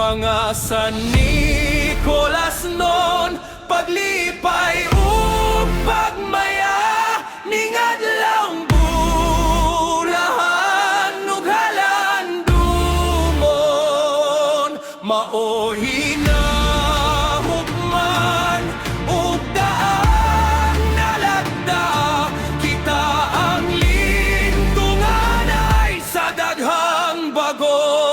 Mga San Nicolas noon paglipay pagmaya ning adlawng bulahan ug halandumon maohi na hugman ug daan nalagda kita ang lindungan ay sa daghang bagon.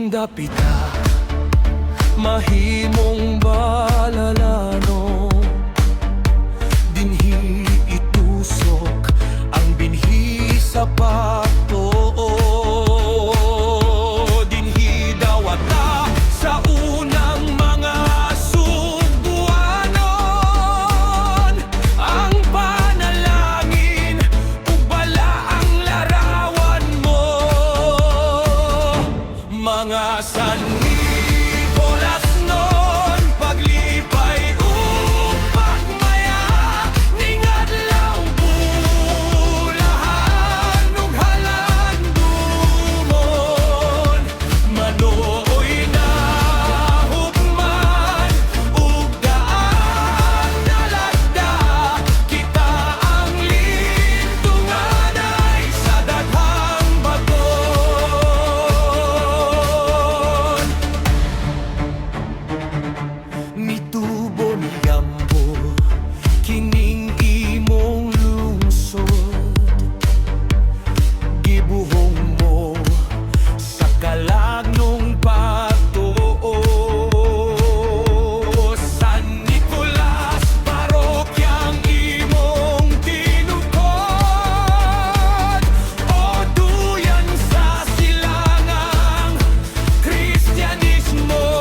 Dapita mahimong balalano dinhi itusok ang binhi sa pato dinhi dawata sa unang mga subuanon ang panalangin ug bala ang larawan mo. Mga San Nicolas noon paglipay pagmaya ning adlawng bulahan ug halandumon manuoy na hugman ug daan nalagda kita ang lindungan ay sa daghang bagon. Mitubo miyambo kining imong lungsod gibuhong mo sa kalagnong pagtuo. San Nicolas parokyang imong tinukod o duyan sa silangang Kristyanismo.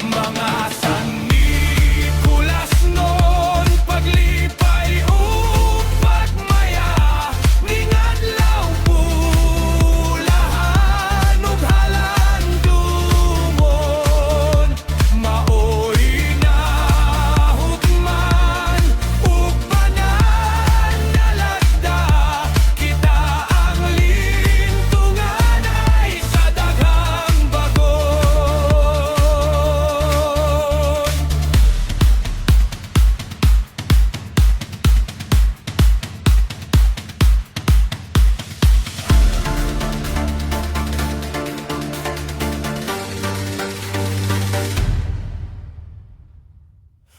Mga San Nicolas noon paglipay pagmaya ning adlawng bulahan ug halandumon maoy na hugman ug pananalagda kita ang lindungan ay sa daghang bagon.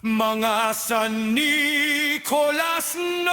Mga San Nicolas noon